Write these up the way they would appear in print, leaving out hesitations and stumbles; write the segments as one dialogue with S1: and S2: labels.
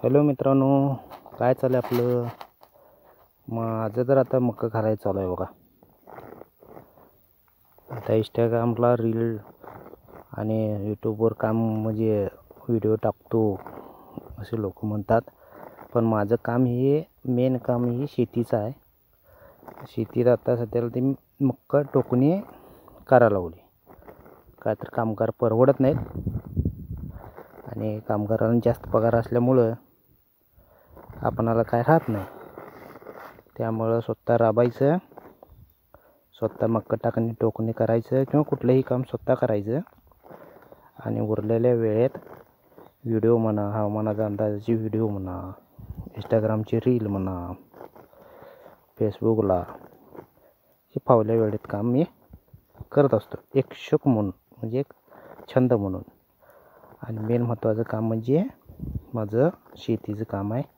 S1: Hello मित्रांनो, काय चालू आहे आपलं? माझं तर आता मक्का घालायचं चालू आहे बघा. आता इंस्टाग्रामला रील आणि यूट्यूबवर काम म्हणजे व्हिडिओ टाकतो असे लोक म्हणतात, पण माझं काम हे मेन काम हे शेतीचं आहे. शेतीत आता सध्याला ते मक्का टोकणी करायला लावली. काय तर कामगार परवडत नाहीत आणि कामगारांना जास्त पगार असल्यामुळं आपणाला काय राहत नाही. त्यामुळं स्वतः राबायचं, स्वतः मक्का टाकणी टोकणी करायचं किंवा कुठलंही काम स्वतः करायचं आणि उरलेल्या वेळेत व्हिडिओ म्हणा, हवामानाचा अंदाजाची व्हिडिओ म्हणा, इंस्टाग्रामची रील म्हणा, फेसबुकला हे फावल्या वेळेत काम मी करत असतो. एक शौक म्हणून, म्हणजे एक छंद म्हणून. आणि मेन महत्त्वाचं काम म्हणजे माझं शेतीचं काम आहे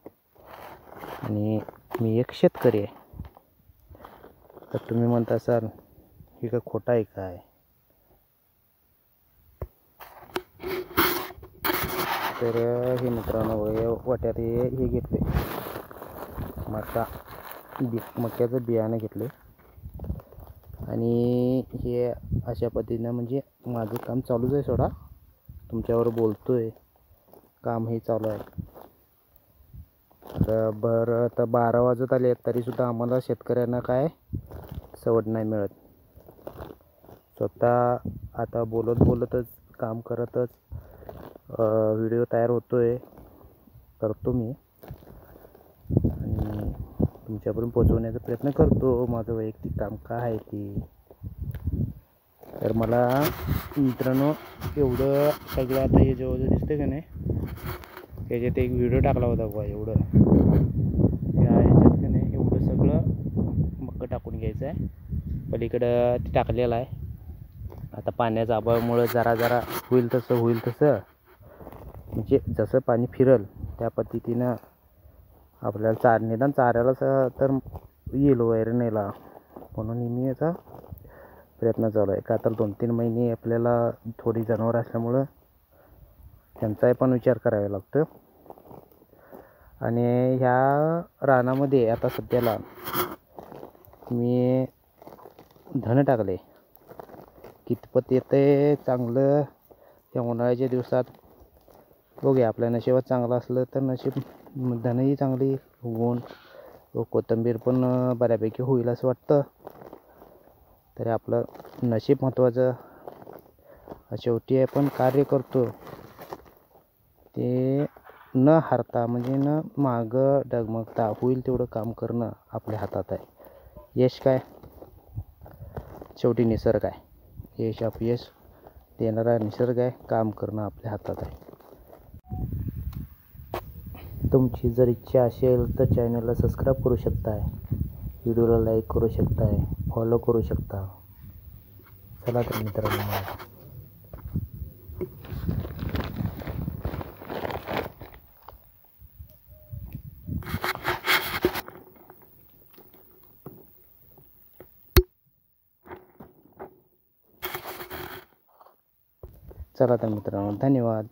S1: आणि मी एक शेतकरी आहे. तर तुम्ही म्हणता सर हे काय खोटं आहे काय? तर हे मित्रांनो, वाट्यात हे घेतले मक्याचं बियाणं घेतले आणि हे अशा पद्धतीनं म्हणजे माझं काम चालूच आहे. सोडा तुमच्यावर बोलतोय, काम हे चालू आहे. आता 12 वाजत आले तरीसुद्धा आम्हाला शेतकऱ्यांना काय सवड नाही मिळत. स्वतः आता बोलतच काम करतच व्हिडिओ तयार करतो मी आणि तुमच्यापर्यंत पोचवण्याचा प्रयत्न करतो. माझं वैयक्तिक काम काय आहे ते. तर मला मित्रांनो एवढं सगळं आता हे जवळ दिसतं का नाही, त्याच्यात एक व्हिडिओ टाकला होता बघा. एवढं ह्याच्यात का नाही एवढं सगळं मक्का टाकून घ्यायचं आहे. पलीकडं ते टाकलेलं आहे. आता पाण्याच्या अभावामुळं जरा होईल तसं म्हणजे जसं पाणी फिरल त्या पद्धतीनं आपल्याला निदान चाऱ्याला तर येईल वैरणीला, म्हणून मी याचा प्रयत्न चालू आहे. का तर 2-3 महिने आपल्याला थोडी जनावर असल्यामुळं त्यांचाही पण विचार करावा लागतो. आणि ह्या रानामध्ये आता सध्याला मी धन टाकले. कितपत येते चांगलं त्या उन्हाळ्याच्या दिवसात बघूया. आपल्या नशिबात चांगलं असलं तर धनही चांगली उगवून कोथिंबीर पण बऱ्यापैकी होईल असं वाटतं. तरी आपलं नशीब महत्त्वाचं. शेवटी आपण कार्य करतो ते न हारता म्हणजे न मागं डगमगता होईल तेवढं काम करणं आपल्या हातात आहे. यश काय शेवटी निसर्ग आहे. यश अपयश देणारा निसर्ग आहे. काम करणं आपल्या हातात आहे. तुमची जर इच्छा असेल तर चॅनलला सबस्क्राईब करू शकताय, व्हिडिओला लाईक करू शकताय, फॉलो करू शकता. चला तर मित्रांनो, धन्यवाद.